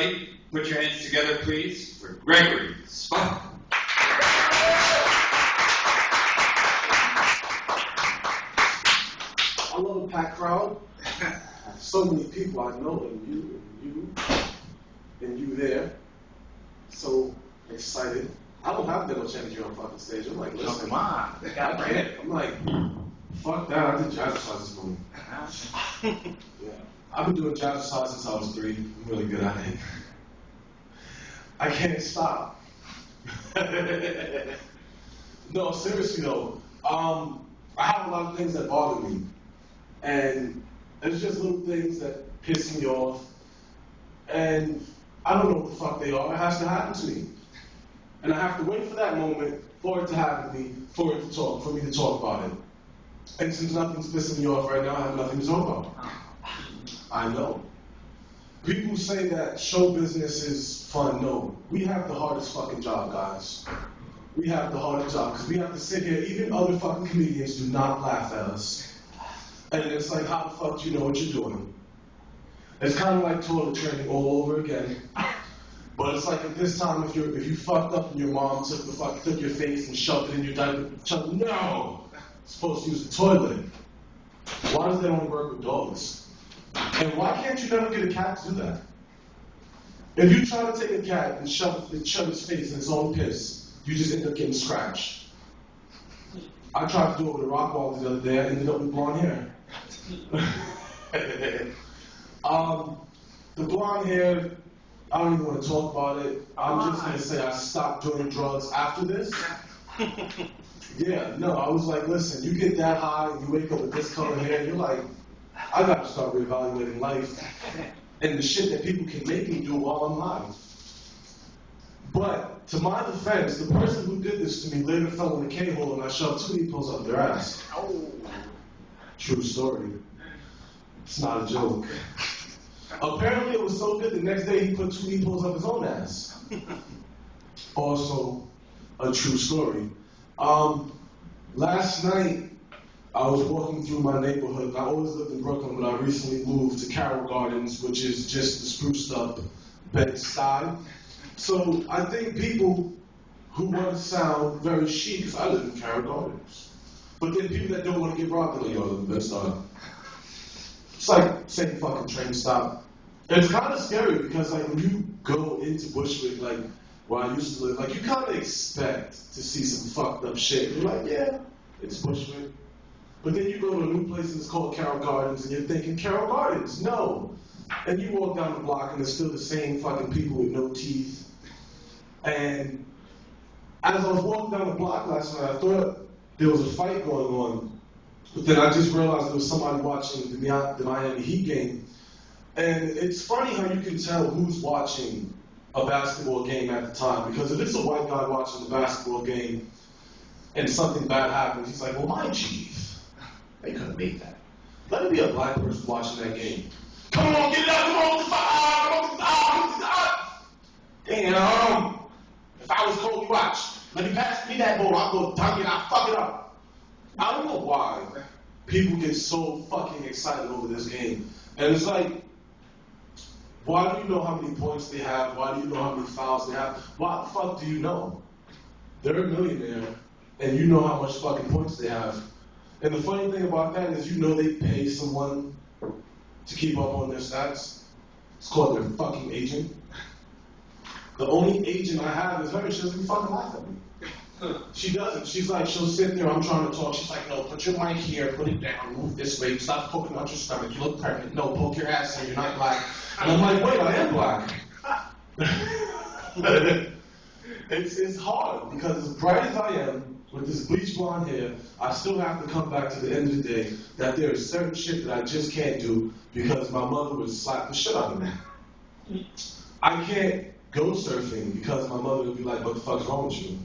everybody, put your hands together, please, for Gregory Spok. I love a packed crowd. So many people I know, and you there. So excited. I don't have that much energy on fucking stage. I'm like, listen, Come on. I can't. I'm like, fuck that. I did jazzercise this morning. Yeah. I've been doing jazzercise since I was 3. I'm really good at it. I can't stop. No, seriously though. I have a lot of things that bother me. And it's just little things that piss me off. And I don't know what the fuck they are. It has to happen to me. And I have to wait for that moment for it to happen to me, for me to talk about it. And since nothing's pissing me off right now, I have nothing to talk about. I know. People say that show business is fun. No. We have the hardest fucking job, guys. We have the hardest job because we have to sit here. Even other fucking comedians do not laugh at us. And it's like, how the fuck do you know what you're doing? It's kind of like toilet training all over again. But it's like at this time, if you fucked up and your mom took your face and shoved it in your diaper, no! You're supposed to use the toilet. Why does that only work with dogs? And why can't you never get a cat to do that? If you try to take a cat and shove its face in its own piss, you just end up getting scratched. I tried to do it with a rock wall the other day. I ended up with blonde hair. The blonde hair, I don't even want to talk about it. I'm just going to say I stopped doing drugs after this. Yeah, no, I was like, listen, you get that high and you wake up with this color hair, you're like, I got to start reevaluating life and the shit that people can make me do while I'm high. But to my defense, the person who did this to me later fell in the K-hole and I shoved 2 nipples up their ass. True story. It's not a joke. Apparently it was so good the next day he put 2 nipples up his own ass. Also a true story. Last night I was walking through my neighborhood. I always lived in Brooklyn, but I recently moved to Carroll Gardens, which is just the spruced up Bed-Stuy. So I think people who want to sound very chic, because I live in Carroll Gardens. But then people that don't want to get robbed, they're like, yo, I live in Bed-Stuy. It's like same fucking train stop. And it's kind of scary because like when you go into Bushwick, like where I used to live, like you kind of expect to see some fucked up shit. You're like, yeah, it's Bushwick. But then you go to a new place and it's called Carroll Gardens and you're thinking, Carroll Gardens? No. And you walk down the block and it's still the same fucking people with no teeth. And as I was walking down the block last night, I thought there was a fight going on. But then I just realized there was somebody watching the Miami Heat game. And it's funny how you can tell who's watching a basketball game at the time. Because if it's a white guy watching the basketball game and something bad happens, he's like, well, my chief, they couldn't make that. Let it be a black person watching that game. Come on, get it up, come on, come on. Damn. If I was Kobe, watch. Let me pass me that ball. I'll go dunk it, I'll fuck it up. I don't know why people get so fucking excited over this game. And it's like, why do you know how many points they have? Why do you know how many fouls they have? Why the fuck do you know? They're a millionaire, and you know how much fucking points they have. And the funny thing about that is you know they pay someone to keep up on their stats. It's called their fucking agent. The only agent I have is her. She doesn't fucking laugh at me. She doesn't. She's like, she'll sit there, I'm trying to talk. She's like, no, put your mic here, put it down, move this way, stop poking out your stomach, you look pregnant. No, poke your ass in, you're not black. And I'm like, wait, I am black. It's hard, because as bright as I am, with this bleach blonde hair, I still have to come back to the end of the day that there is certain shit that I just can't do because my mother would slap the shit out of me. I can't go surfing because my mother would be like, what the fuck's wrong with you?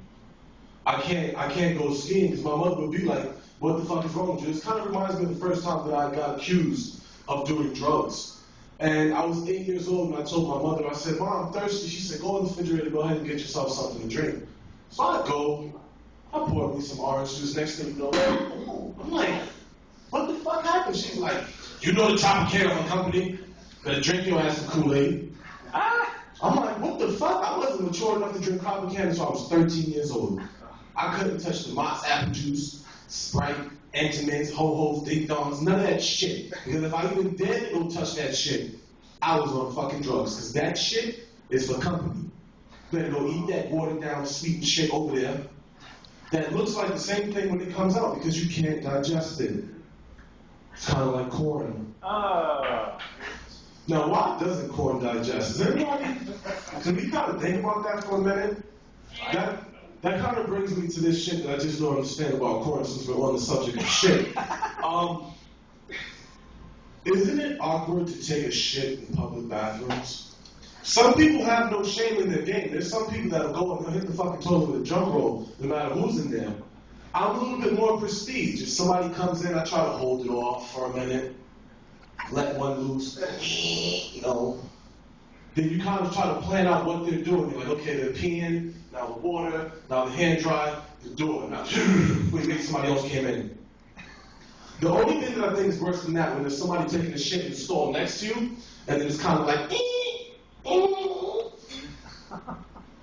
I can't go skiing because my mother would be like, what the fuck is wrong with you? This kind of reminds me of the first time that I got accused of doing drugs. And I was 8 years old and I told my mother, I said, Mom, I'm thirsty. She said, go in the refrigerator, go ahead and get yourself something to drink. So I go, I poured me some orange juice. Next thing you know, I'm like, what the fuck happened? She's like, you know the Tropicana Company? Better drink your ass some Kool-Aid. I'm like, what the fuck? I wasn't mature enough to drink copper candy until I was 13 years old. I couldn't touch the Mott's apple juice, Sprite, Entenmann's, Ho-Ho's, Ding Dongs, none of that shit. Because if I even dared to go touch that shit, I was on fucking drugs. Because that shit is for company. You better go eat that watered down, sweet shit over there. That looks like the same thing when it comes out because you can't digest it. It's kind of like corn. Now, why doesn't corn digest? Is anybody? Can we kind of think about that for a minute? That kind of brings me to this shit that I just don't understand about corn since we're on the subject of shit. Isn't it awkward to take a shit in public bathrooms? Some people have no shame in their game. There's some people that'll go and hit the fucking toilet with a drum roll, no matter who's in there. I'm a little bit more prestige. If somebody comes in, I try to hold it off for a minute, let one loose, you know. Then you kind of try to plan out what they're doing. You're like, okay, they're peeing, now the water, now the hand dry, the door, now wait, somebody else came in. The only thing that I think is worse than that when there's somebody taking a shit in the stall next to you, and then it's kind of like,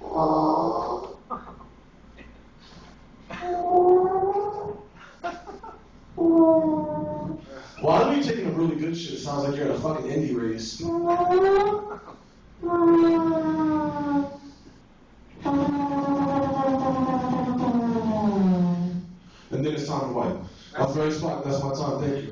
well, I know you're taking a really good shit. It sounds like you're in a fucking indie race. And then it's time to wipe. I'm very smart. That's my time. Thank you.